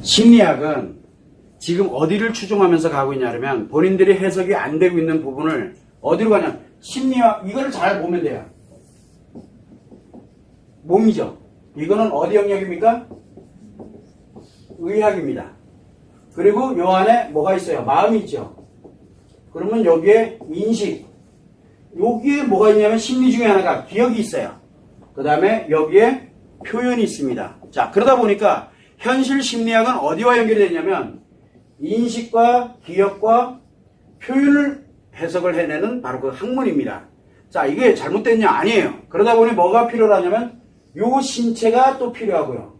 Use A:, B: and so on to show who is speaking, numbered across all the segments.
A: 심리학은 지금 어디를 추종하면서 가고 있냐면 본인들이 해석이 안 되고 있는 부분을 어디로 가냐. 심리학 이거를 잘 보면 돼요. 몸이죠. 이거는 어디 영역입니까? 의학입니다. 그리고 요 안에 뭐가 있어요? 마음이 있죠. 그러면 여기에 인식, 여기에 뭐가 있냐면 심리 중에 하나가 기억이 있어요. 그 다음에 여기에 표현이 있습니다. 자, 그러다 보니까 현실 심리학은 어디와 연결이 되냐면 인식과 기억과 표현을 해석을 해내는 바로 그 학문입니다. 자, 이게 잘못됐냐? 아니에요. 그러다 보니 뭐가 필요하냐면 요 신체가 또 필요하고요.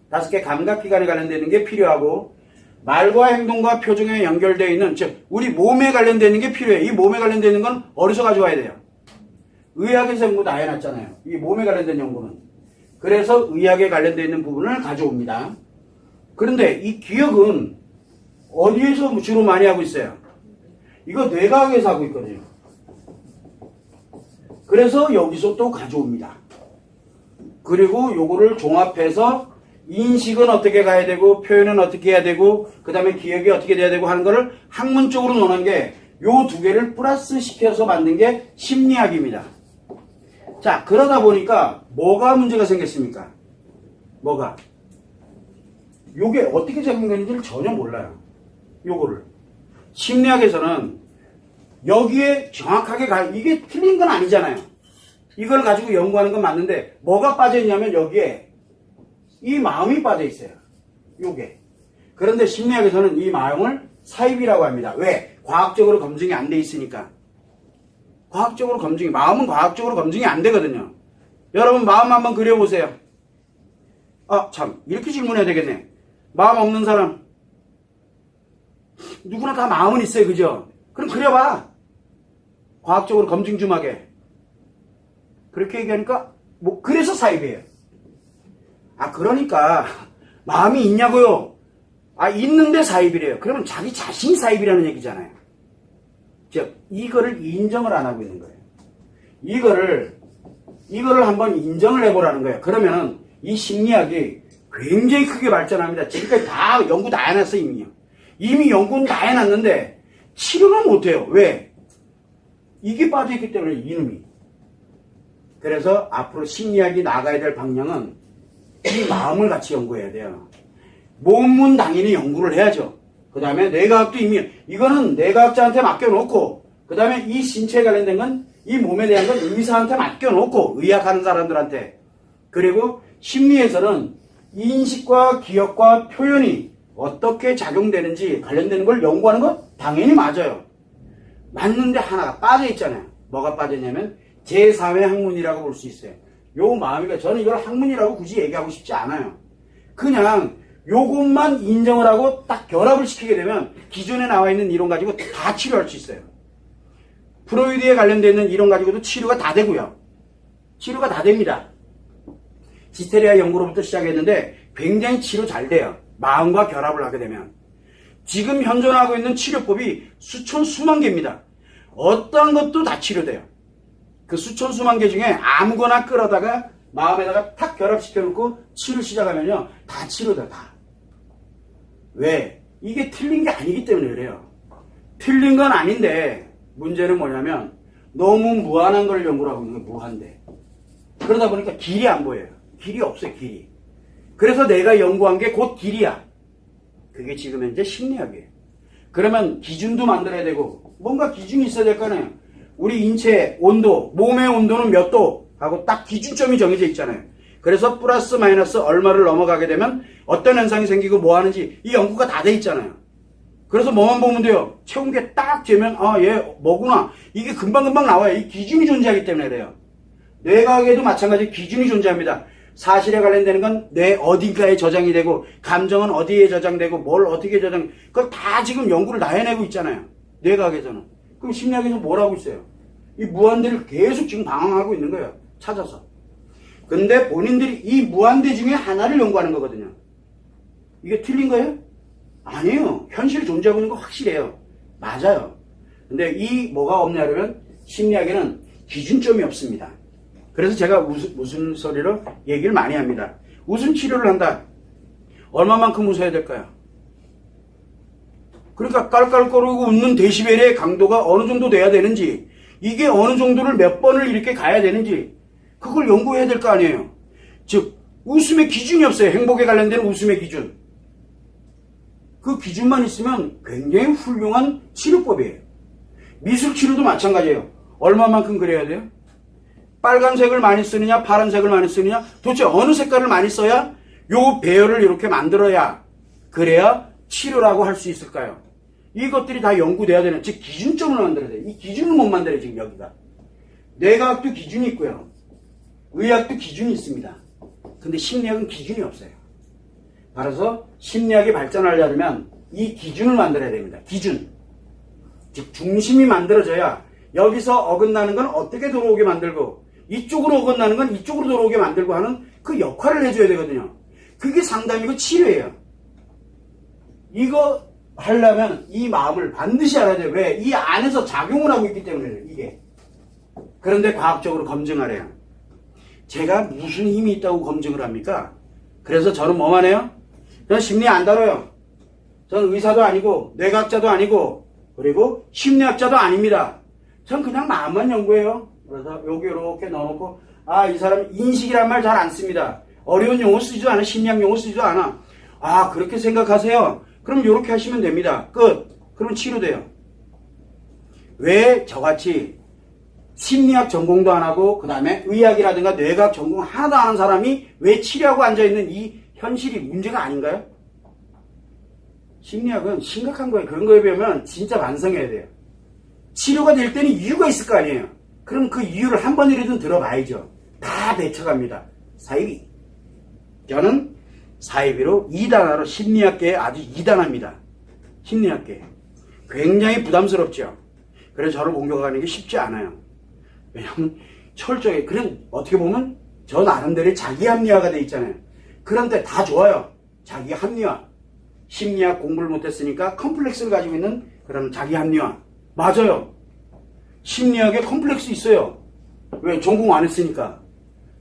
A: 5개 감각기관에 관련되는 게 필요하고 말과 행동과 표정에 연결되어 있는, 즉 우리 몸에 관련되는 게 필요해요. 이 몸에 관련되는 건 어디서 가져와야 돼요? 의학에서 연구 다 해놨잖아요. 이 몸에 관련된 연구는. 그래서 의학에 관련되어 있는 부분을 가져옵니다. 그런데 이 기억은 어디에서 주로 많이 하고 있어요? 이거 뇌과학에서 하고 있거든요. 그래서 여기서 또 가져옵니다. 그리고 요거를 종합해서 인식은 어떻게 가야 되고 표현은 어떻게 해야 되고 그 다음에 기억이 어떻게 돼야 되고 하는 거를 학문적으로 노는 게 요 두 개를 플러스 시켜서 만든 게 심리학입니다. 자, 그러다 보니까 뭐가 문제가 생겼습니까? 뭐가? 요게 어떻게 적용되는지를 전혀 몰라요. 요거를. 심리학에서는 여기에 정확하게 이게 틀린 건 아니잖아요. 이걸 가지고 연구하는 건 맞는데 뭐가 빠져있냐면 여기에 이 마음이 빠져있어요. 요게. 그런데 심리학에서는 이 마음을 사입이라고 합니다. 왜? 과학적으로 검증이 안 돼 있으니까. 과학적으로 검증이, 마음은 과학적으로 검증이 안 되거든요. 여러분 마음 한번 그려보세요. 아, 참, 이렇게 질문해야 되겠네. 마음 없는 사람. 누구나 다 마음은 있어요. 그죠? 그럼 그려봐. 과학적으로 검증 좀 하게. 그렇게 얘기하니까, 그래서 사입이에요. 아, 그러니까, 마음이 있냐고요? 아, 있는데 사입이래요. 그러면 자기 자신이 사입이라는 얘기잖아요. 즉, 이거를 인정을 안 하고 있는 거예요. 이거를 한번 인정을 해보라는 거예요. 그러면은, 이 심리학이 굉장히 크게 발전합니다. 지금까지 다 연구 다 해놨어, 이미요. 이미 연구는 다 해놨는데, 치료는 못해요. 왜? 이게 빠져있기 때문에, 이놈이. 그래서 앞으로 심리학이 나가야 될 방향은 이 마음을 같이 연구해야 돼요. 몸은 당연히 연구를 해야죠. 그 다음에 뇌과학도 이미, 이거는 뇌과학자한테 맡겨놓고, 그 다음에 이 신체에 관련된 건, 이 몸에 대한 건 의사한테 맡겨놓고, 의학하는 사람들한테. 그리고 심리에서는 인식과 기억과 표현이 어떻게 작용되는지 관련되는 걸 연구하는 건 당연히 맞아요. 맞는데 하나가 빠져있잖아요. 뭐가 빠졌냐면, 제3의 학문이라고 볼 수 있어요. 요 마음이가, 저는 이걸 학문이라고 굳이 얘기하고 싶지 않아요. 그냥 요것만 인정을 하고 딱 결합을 시키게 되면 기존에 나와 있는 이론 가지고 다 치료할 수 있어요. 프로이드에 관련되어 있는 이론 가지고도 치료가 다 되고요. 치료가 다 됩니다. 히스테리아 연구로부터 시작했는데 굉장히 치료 잘 돼요. 마음과 결합을 하게 되면. 지금 현존하고 있는 치료법이 수천 수만 개입니다. 어떠한 것도 다 치료돼요. 그 수천 수만 개 중에 아무거나 끌어다가 마음에다가 탁 결합시켜 놓고 치료 시작하면요, 다 치료돼. 다. 왜? 이게 틀린 게 아니기 때문에 그래요. 틀린 건 아닌데 문제는 뭐냐면 너무 무한한 걸 연구를 하고 있는 게 무한대. 그러다 보니까 길이 안 보여요. 길이 없어요. 길이. 그래서 내가 연구한 게 곧 길이야. 그게 지금 현재 심리학이에요. 그러면 기준도 만들어야 되고 뭔가 기준이 있어야 될 거 아니에요. 우리 인체 온도, 몸의 온도는 몇 도 하고 딱 기준점이 정해져 있잖아요. 그래서 플러스 마이너스 얼마를 넘어가게 되면 어떤 현상이 생기고 뭐 하는지 이 연구가 다 돼 있잖아요. 그래서 뭐만 보면 돼요. 체온계 딱 재면 아, 얘 뭐구나. 이게 금방금방 나와요. 이 기준이 존재하기 때문에 그래요. 뇌과학에도 마찬가지 기준이 존재합니다. 사실에 관련되는 건 뇌 어딘가에 저장이 되고 감정은 어디에 저장되고 뭘 어떻게 저장, 그걸 다 지금 연구를 다 해내고 있잖아요. 뇌과학에서는. 그럼 심리학에서 뭘 하고 있어요? 이 무한대를 계속 지금 방황하고 있는 거예요. 찾아서. 근데 본인들이 이 무한대 중에 하나를 연구하는 거거든요. 이게 틀린 거예요? 아니에요. 현실이 존재하고 있는 거 확실해요. 맞아요. 근데 이 뭐가 없냐면 심리학에는 기준점이 없습니다. 그래서 제가 무슨 소리로 얘기를 많이 합니다. 무슨 치료를 한다? 얼마만큼 웃어야 될까요? 그러니까 깔깔거리고 웃는 데시벨의 강도가 어느 정도 돼야 되는지, 이게 어느 정도를 몇 번을 이렇게 가야 되는지, 그걸 연구해야 될 거 아니에요. 즉, 웃음의 기준이 없어요. 행복에 관련된 웃음의 기준. 그 기준만 있으면 굉장히 훌륭한 치료법이에요. 미술 치료도 마찬가지예요. 얼마만큼 그려야 돼요? 빨간색을 많이 쓰느냐, 파란색을 많이 쓰느냐, 도대체 어느 색깔을 많이 써야 요 배열을 이렇게 만들어야, 그래야 치료라고 할 수 있을까요? 이것들이 다 연구돼야 되는, 즉 기준점을 만들어야 돼요. 이 기준을 못 만들어요, 지금 여기가. 뇌과학도 기준이 있고요. 의학도 기준이 있습니다. 근데 심리학은 기준이 없어요. 따라서 심리학이 발전하려면 이 기준을 만들어야 됩니다. 기준. 즉 중심이 만들어져야 여기서 어긋나는 건 어떻게 들어오게 만들고, 이쪽으로 어긋나는 건 이쪽으로 들어오게 만들고 하는 그 역할을 해줘야 되거든요. 그게 상담이고 치료예요. 이거 하려면 이 마음을 반드시 알아야 돼요. 왜? 이 안에서 작용을 하고 있기 때문에 이게. 그런데 과학적으로 검증하래요. 제가 무슨 힘이 있다고 검증을 합니까? 그래서 저는 뭐만 해요? 저는 심리 안 다뤄요. 저는 의사도 아니고 뇌과학자도 아니고 그리고 심리학자도 아닙니다. 전 그냥 마음만 연구해요. 그래서 여기 이렇게 넣어놓고, 아, 이 사람 인식이란 말 잘 안 씁니다. 어려운 용어 쓰지도 않아. 심리학 용어 쓰지도 않아. 아, 그렇게 생각하세요? 그럼 이렇게 하시면 됩니다. 끝. 그럼 치료돼요. 왜 저같이 심리학 전공도 안 하고 그 다음에 의학이라든가 뇌과학 전공 하나도 안 하는 사람이 왜 치료하고 앉아있는 이 현실이 문제가 아닌가요? 심리학은 심각한 거예요. 그런 거에 비하면 진짜 반성해야 돼요. 치료가 될 때는 이유가 있을 거 아니에요. 그럼 그 이유를 한 번이라도 들어봐야죠. 다 배쳐갑니다. 사이비. 저는 사이비로 2단화로 심리학계에 아주 2단합니다. 심리학계. 굉장히 부담스럽죠. 그래서 저를 공격하는 게 쉽지 않아요. 왜냐하면 철저히, 그런 어떻게 보면 저 나름대로의 자기 합리화가 돼 있잖아요. 그런데 다 좋아요. 자기 합리화. 심리학 공부를 못했으니까 컴플렉스를 가지고 있는 그런 자기 합리화. 맞아요. 심리학에 컴플렉스 있어요. 왜? 전공 안 했으니까.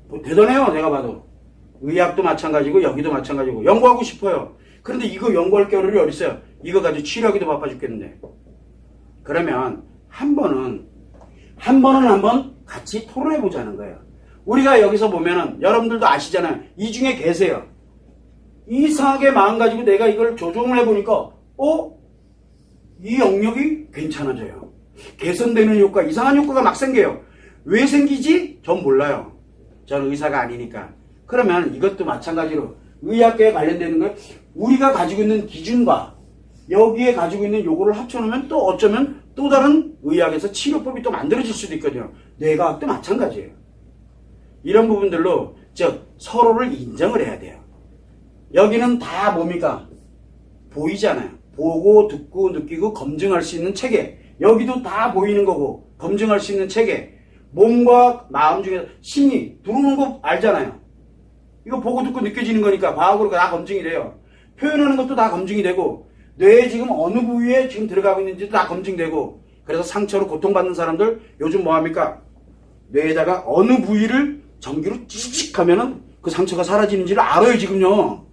A: 뭐 대단해요, 내가 봐도. 의학도 마찬가지고 여기도 마찬가지고 연구하고 싶어요. 그런데 이거 연구할 겨를이 어딨어요? 이거 가지고 치료하기도 바빠 죽겠는데. 그러면 한 번은 한번 같이 토론해 보자는 거예요. 우리가 여기서 보면은 여러분들도 아시잖아요. 이 중에 계세요. 이상하게 마음 가지고 내가 이걸 조정을 해보니까 이 영역이 괜찮아져요. 개선되는 효과, 이상한 효과가 막 생겨요. 왜 생기지? 전 몰라요. 저는 의사가 아니니까. 그러면 이것도 마찬가지로 의학계에 관련되는 걸 우리가 가지고 있는 기준과 여기에 가지고 있는 요거를 합쳐놓으면 또 어쩌면 또 다른 의학에서 치료법이 또 만들어질 수도 있거든요. 뇌과학도 마찬가지예요. 이런 부분들로 즉 서로를 인정을 해야 돼요. 여기는 다 뭡니까? 보이잖아요. 보고 듣고 느끼고 검증할 수 있는 체계. 여기도 다 보이는 거고 검증할 수 있는 체계. 몸과 마음 중에 심리 들어오는 거 알잖아요. 이거 보고 듣고 느껴지는 거니까 과학으로 다 검증이 돼요. 표현하는 것도 다 검증이 되고 뇌에 지금 어느 부위에 지금 들어가고 있는지도 다 검증되고. 그래서 상처로 고통받는 사람들 요즘 뭐합니까? 뇌에다가 어느 부위를 전기로 찌직 하면은 그 상처가 사라지는지를 알아요 지금요.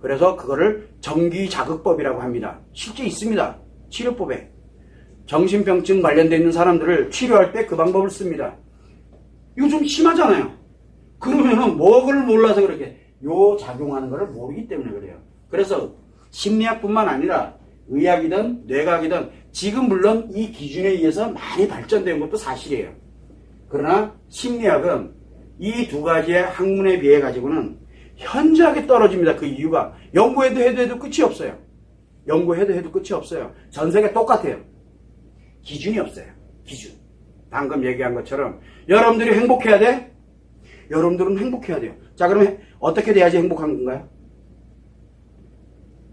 A: 그래서 그거를 전기자극법이라고 합니다. 실제 있습니다. 치료법에. 정신병증 관련되어 있는 사람들을 치료할 때 그 방법을 씁니다. 이거 좀 심하잖아요. 그러면은 뭐를 몰라서 그렇게 요 작용하는 거를 모르기 때문에 그래요. 그래서 심리학뿐만 아니라 의학이든 뇌과학이든 지금 물론 이 기준에 의해서 많이 발전된 것도 사실이에요. 그러나 심리학은 이 두 가지의 학문에 비해 가지고는 현저하게 떨어집니다. 그 이유가 연구해도 끝이 없어요. 연구해도 끝이 없어요. 전 세계 똑같아요. 기준이 없어요. 기준. 방금 얘기한 것처럼 여러분들이 행복해야 돼? 여러분들은 행복해야 돼요. 자, 그러면 어떻게 돼야지 행복한 건가요?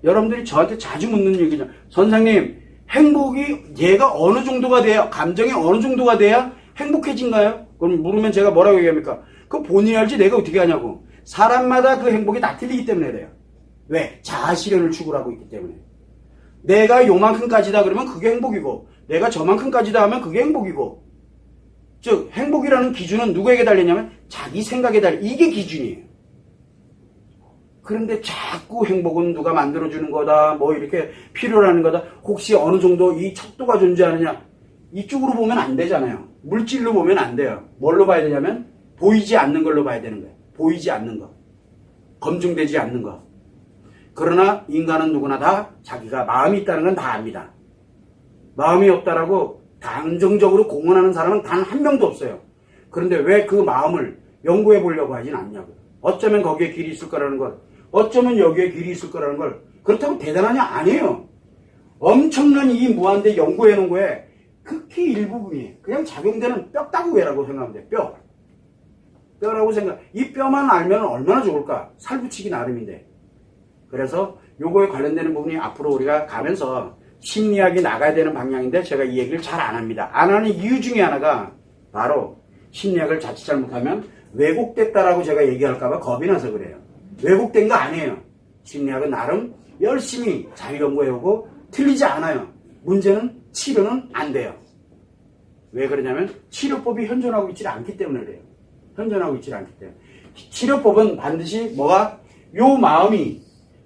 A: 여러분들이 저한테 자주 묻는 얘기죠. 선생님, 행복이 얘가 어느 정도가 돼야, 감정이 어느 정도가 돼야 행복해진가요? 그럼 물으면 제가 뭐라고 얘기합니까? 그거 본인이 알지 내가 어떻게 하냐고. 사람마다 그 행복이 다 틀리기 때문에 그래요. 왜? 자아실현을 추구를 하고 있기 때문에. 내가 요만큼까지다 그러면 그게 행복이고 내가 저만큼까지다 하면 그게 행복이고. 즉 행복이라는 기준은 누구에게 달리냐면 자기 생각에 달려. 이게 기준이에요. 그런데 자꾸 행복은 누가 만들어주는 거다, 뭐 이렇게 필요로 하는 거다, 혹시 어느 정도 이 척도가 존재하느냐, 이쪽으로 보면 안 되잖아요. 물질로 보면 안 돼요. 뭘로 봐야 되냐면 보이지 않는 걸로 봐야 되는 거예요. 보이지 않는 거, 검증되지 않는 거. 그러나 인간은 누구나 다 자기가 마음이 있다는 건 다 압니다. 마음이 없다라고 단정적으로 공언하는 사람은 단 한 명도 없어요. 그런데 왜 그 마음을 연구해 보려고 하진 않냐고요. 어쩌면 거기에 길이 있을 거라는 걸, 어쩌면 여기에 길이 있을 거라는 걸, 그렇다고 대단하냐? 아니에요. 엄청난 이 무한대 연구해 놓은 거에 극히 일부분이에요. 그냥 작용되는 뼈다구회라고 생각하면 돼요. 뼈. 뼈라고 생각. 이 뼈만 알면 얼마나 좋을까? 살붙이기 나름인데. 그래서 요거에 관련되는 부분이 앞으로 우리가 가면서 심리학이 나가야 되는 방향인데 제가 이 얘기를 잘 안 합니다. 안 하는 이유 중에 하나가 바로 심리학을 자칫 잘못하면 왜곡됐다라고 제가 얘기할까봐 겁이 나서 그래요. 왜곡된 거 아니에요. 심리학은 나름 열심히 잘 연구해오고 틀리지 않아요. 문제는 치료는 안 돼요. 왜 그러냐면 치료법이 현존하고 있지 않기 때문에 그래요. 현존하고 있지 않기 때문에. 치료법은 반드시 뭐가 요 마음이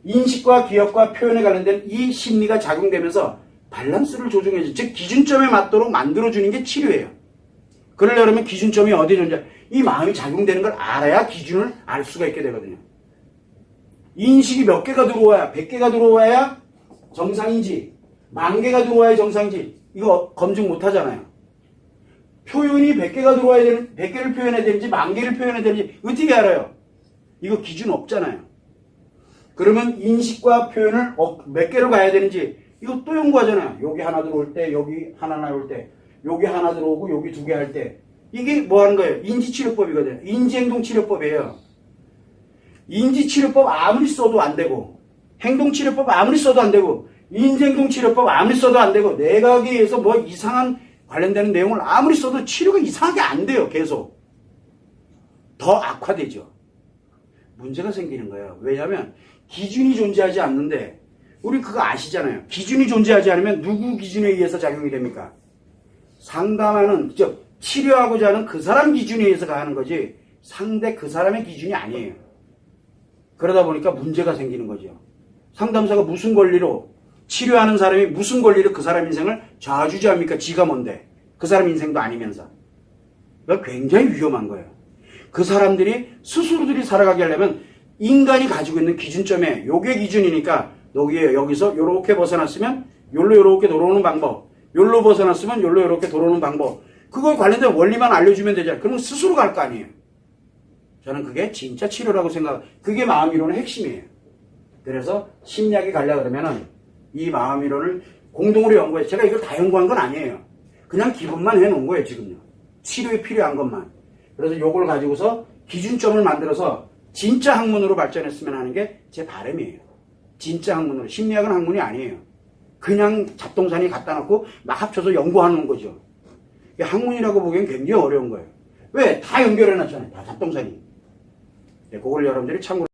A: 인식과 기억과 표현에 관련된 이 심리가 작용되면서 밸런스를 조정해주죠. 즉 기준점에 맞도록 만들어주는 게 치료예요. 그러려면 기준점이 어디 존재? 이 마음이 작용되는 걸 알아야 기준을 알 수가 있게 되거든요. 인식이 몇 개가 들어와야, 100개가 들어와야 정상인지, 10,000개가 들어와야 정상인지, 이거 검증 못 하잖아요. 표현이 100개가 들어와야 되는, 100개를 표현해야 되는지, 10,000개를 표현해야 되는지, 어떻게 알아요? 이거 기준 없잖아요. 그러면 인식과 표현을 몇 개로 가야 되는지, 이거 또 연구하잖아요. 여기 하나 들어올 때, 여기 하나 나올 때, 여기 하나 들어오고, 여기 2개 할 때. 이게 뭐 하는 거예요? 인지치료법이거든요. 인지행동치료법이에요. 인지치료법 아무리 써도 안 되고, 행동치료법 아무리 써도 안 되고, 인지행동치료법 아무리 써도 안 되고, 내각에 의해서 뭐 이상한 관련되는 내용을 아무리 써도 치료가 이상하게 안 돼요. 계속. 더 악화되죠. 문제가 생기는 거예요. 왜냐하면 기준이 존재하지 않는데, 우리 그거 아시잖아요. 기준이 존재하지 않으면 누구 기준에 의해서 작용이 됩니까? 상담하는, 즉 치료하고자 하는 그 사람 기준에 의해서 가는 거지 상대 그 사람의 기준이 아니에요. 그러다 보니까 문제가 생기는 거죠. 상담사가 무슨 권리로, 치료하는 사람이 무슨 권리로 그 사람 인생을 좌지우지합니까? 지가 뭔데? 그 사람 인생도 아니면서. 이거 굉장히 위험한 거예요. 그 사람들이 스스로들이 살아가게 하려면 인간이 가지고 있는 기준점에 요게 기준이니까 여기서 요렇게 벗어났으면 요로 요렇게 돌아오는 방법, 요로 벗어났으면 요로 요렇게 돌아오는 방법, 그거에 관련된 원리만 알려주면 되잖아요. 그러면 스스로 갈 거 아니에요. 저는 그게 진짜 치료라고 그게 마음이론의 핵심이에요. 그래서 심리학이 가려고 그러면은 이 마음이론을 공동으로 연구해서, 제가 이걸 다 연구한 건 아니에요. 그냥 기본만 해놓은 거예요, 지금요. 치료에 필요한 것만. 그래서 요걸 가지고서 기준점을 만들어서 진짜 학문으로 발전했으면 하는 게 제 바람이에요. 진짜 학문으로. 심리학은 학문이 아니에요. 그냥 잡동사니 갖다 놓고 막 합쳐서 연구하는 거죠. 학문이라고 보기엔 굉장히 어려운 거예요. 왜? 다 연결해 놨잖아요. 다 잡동사니. 그걸 여러분들이 참고로